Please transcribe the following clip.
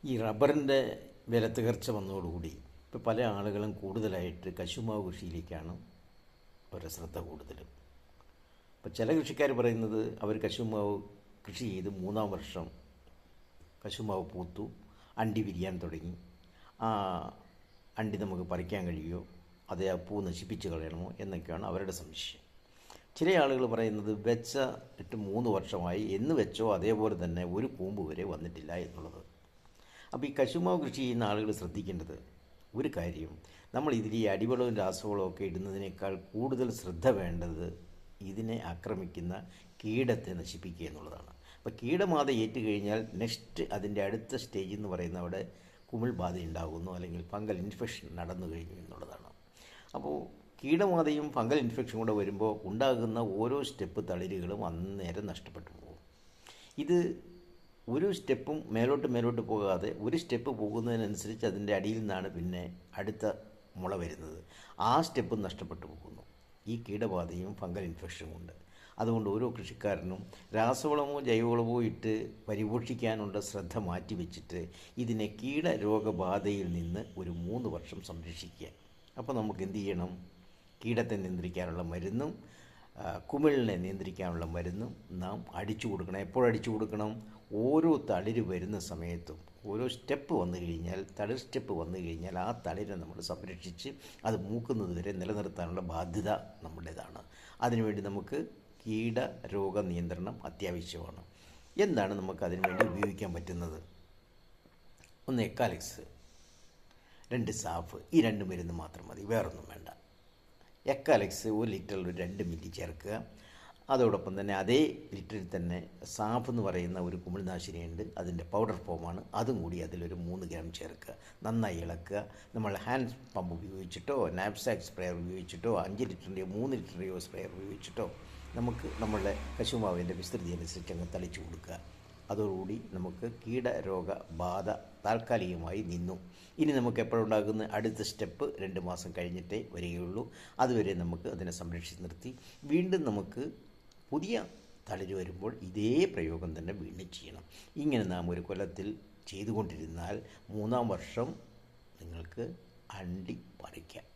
ഈ റബ്ബറിൻ്റെ വിലത്തകർച്ച വന്നതോടുകൂടി ഇപ്പോൾ പല ആളുകളും കൂടുതലായിട്ട് കശുമാവ് കൃഷിയിലേക്കാണ് അവരുടെ ശ്രദ്ധ കൂടുതലും. ഇപ്പോൾ ചില കൃഷിക്കാർ പറയുന്നത് അവർ കശുമാവ് കൃഷി ചെയ്ത് 3-ാം വർഷം കശുമാവ് പൂത്തു, അണ്ടി വിരിയാൻ തുടങ്ങി. ആ അണ്ടി നമുക്ക് പറിക്കാൻ കഴിയുമോ, അതേ ആ പൂ നശിപ്പിച്ച് കളയണമോ എന്നൊക്കെയാണ് അവരുടെ സംശയം. ചില ആളുകൾ പറയുന്നത് ഇട്ട് 3 വർഷമായി, എന്ന് വെച്ചോ അതേപോലെ തന്നെ ഒരു കൂമ്പ് വരെ വന്നിട്ടില്ല എന്നുള്ളത്. അപ്പോൾ ഈ കശുമാവ് കൃഷി ചെയ്യുന്ന ആളുകൾ ശ്രദ്ധിക്കേണ്ടത് ഒരു കാര്യം, നമ്മൾ ഇതിൽ ഈ അടിവളവും രാസവളവും ഒക്കെ ഇടുന്നതിനേക്കാൾ കൂടുതൽ ശ്രദ്ധ വേണ്ടത് ഇതിനെ ആക്രമിക്കുന്ന കീടത്തെ നശിപ്പിക്കുക എന്നുള്ളതാണ്. അപ്പോൾ കീടബാധ ഏറ്റുകഴിഞ്ഞാൽ നെക്സ്റ്റ് അതിൻ്റെ അടുത്ത സ്റ്റേജ് എന്ന് പറയുന്ന അവിടെ കുമിൾ ബാധ ഉണ്ടാകുന്നു, അല്ലെങ്കിൽ ഫംഗൽ ഇൻഫെക്ഷൻ നടന്നു കഴിഞ്ഞു എന്നുള്ളതാണ്. അപ്പോൾ കീടബാധയും ഫംഗൽ ഇൻഫെക്ഷനും കൂടെ വരുമ്പോൾ ഉണ്ടാകുന്ന ഓരോ സ്റ്റെപ്പ് തളിരുകളും അന്നേരം നഷ്ടപ്പെട്ടു പോകും. ഇത് ഒരു സ്റ്റെപ്പും മേലോട്ട് പോകാതെ ഒരു സ്റ്റെപ്പ് പോകുന്നതിനനുസരിച്ച് അതിൻ്റെ അടിയിൽ നിന്നാണ് പിന്നെ അടുത്ത മുള വരുന്നത്. ആ സ്റ്റെപ്പും നഷ്ടപ്പെട്ടു പോകുന്നു ഈ കീടബാധയും ഫംഗൽ ഇൻഫെക്ഷനും കൊണ്ട്. അതുകൊണ്ട് ഓരോ കൃഷിക്കാരനും രാസവളമോ ജൈവവളമോ ഇട്ട് പരിപോഷിക്കാനുള്ള ശ്രദ്ധ മാറ്റിവെച്ചിട്ട് ഇതിനെ കീടരോഗബാധയിൽ നിന്ന് ഒരു 3 വർഷം സംരക്ഷിക്കുക. അപ്പോൾ നമുക്ക് എന്ത് ചെയ്യണം? കീടത്തെ നിയന്ത്രിക്കാനുള്ള മരുന്നും കുമിളിനെ നിയന്ത്രിക്കാനുള്ള മരുന്നും നാം അടിച്ചു കൊടുക്കണം. എപ്പോഴടിച്ചു കൊടുക്കണം? ഓരോ തളിര് വരുന്ന സമയത്തും. ഓരോ സ്റ്റെപ്പ് വന്നു കഴിഞ്ഞാൽ, തളിർ സ്റ്റെപ്പ് വന്നു കഴിഞ്ഞാൽ ആ തളിരെ നമ്മൾ സംരക്ഷിച്ച് അത് മൂക്കുന്നത് വരെ നിലനിർത്താനുള്ള ബാധ്യത നമ്മുടേതാണ്. അതിനുവേണ്ടി നമുക്ക് കീടരോഗ നിയന്ത്രണം അത്യാവശ്യമാണ്. എന്താണ് നമുക്ക് അതിനുവേണ്ടി ഉപയോഗിക്കാൻ പറ്റുന്നത്? 1 എക്കാലിക്സ്, 2 സാഫ്, ഈ 2 മരുന്ന് മാത്രം മതി, വേറൊന്നും വേണ്ട. എക്കാലിക്സ് 1 ലിറ്ററിൽ 2 മില്ലി ചേർക്കുക. അതോടൊപ്പം തന്നെ അതേ ലിറ്ററിൽ തന്നെ സാഫ് എന്ന് പറയുന്ന ഒരു കുമിൾനാശിനിയുണ്ട്, അതിൻ്റെ പൗഡർ ഫോമാണ്, അതും കൂടി അതിലൊരു 3 ഗ്രാം ചേർക്കുക. നന്നായി ഇളക്കുക. നമ്മൾ ഹാൻഡ് പമ്പ് ഉപയോഗിച്ചിട്ടോ നാപ്സാക്ക് സ്പ്രെയർ ഉപയോഗിച്ചിട്ടോ 5 ലിറ്ററിൻ്റെയോ 3 ലിറ്ററിൻ്റെയോ സ്പ്രെയർ ഉപയോഗിച്ചിട്ടോ നമുക്ക് നമ്മളുടെ കശുമാവിൻ്റെ വിസ്തൃതി അനുസരിച്ച് അങ്ങ് തളിച്ചു കൊടുക്കുക. അതോടുകൂടി നമുക്ക് കീടരോഗ ബാധ താൽക്കാലികമായി നിന്നു. ഇനി നമുക്ക് എപ്പോഴുണ്ടാകുന്ന അടുത്ത സ്റ്റെപ്പ് 2 മാസം കഴിഞ്ഞിട്ടേ വരികയുള്ളൂ. അതുവരെ നമുക്ക് അതിനെ സംരക്ഷിച്ച് നിർത്തി വീണ്ടും നമുക്ക് പുതിയ തളിര് വരുമ്പോൾ ഇതേ പ്രയോഗം തന്നെ വീണ്ടും ചെയ്യണം. ഇങ്ങനെ നാം ഒരു കൊല്ലത്തിൽ ചെയ്തുകൊണ്ടിരുന്നാൽ 3-ാം വർഷം നിങ്ങൾക്ക് അണ്ടി പറിക്കാം.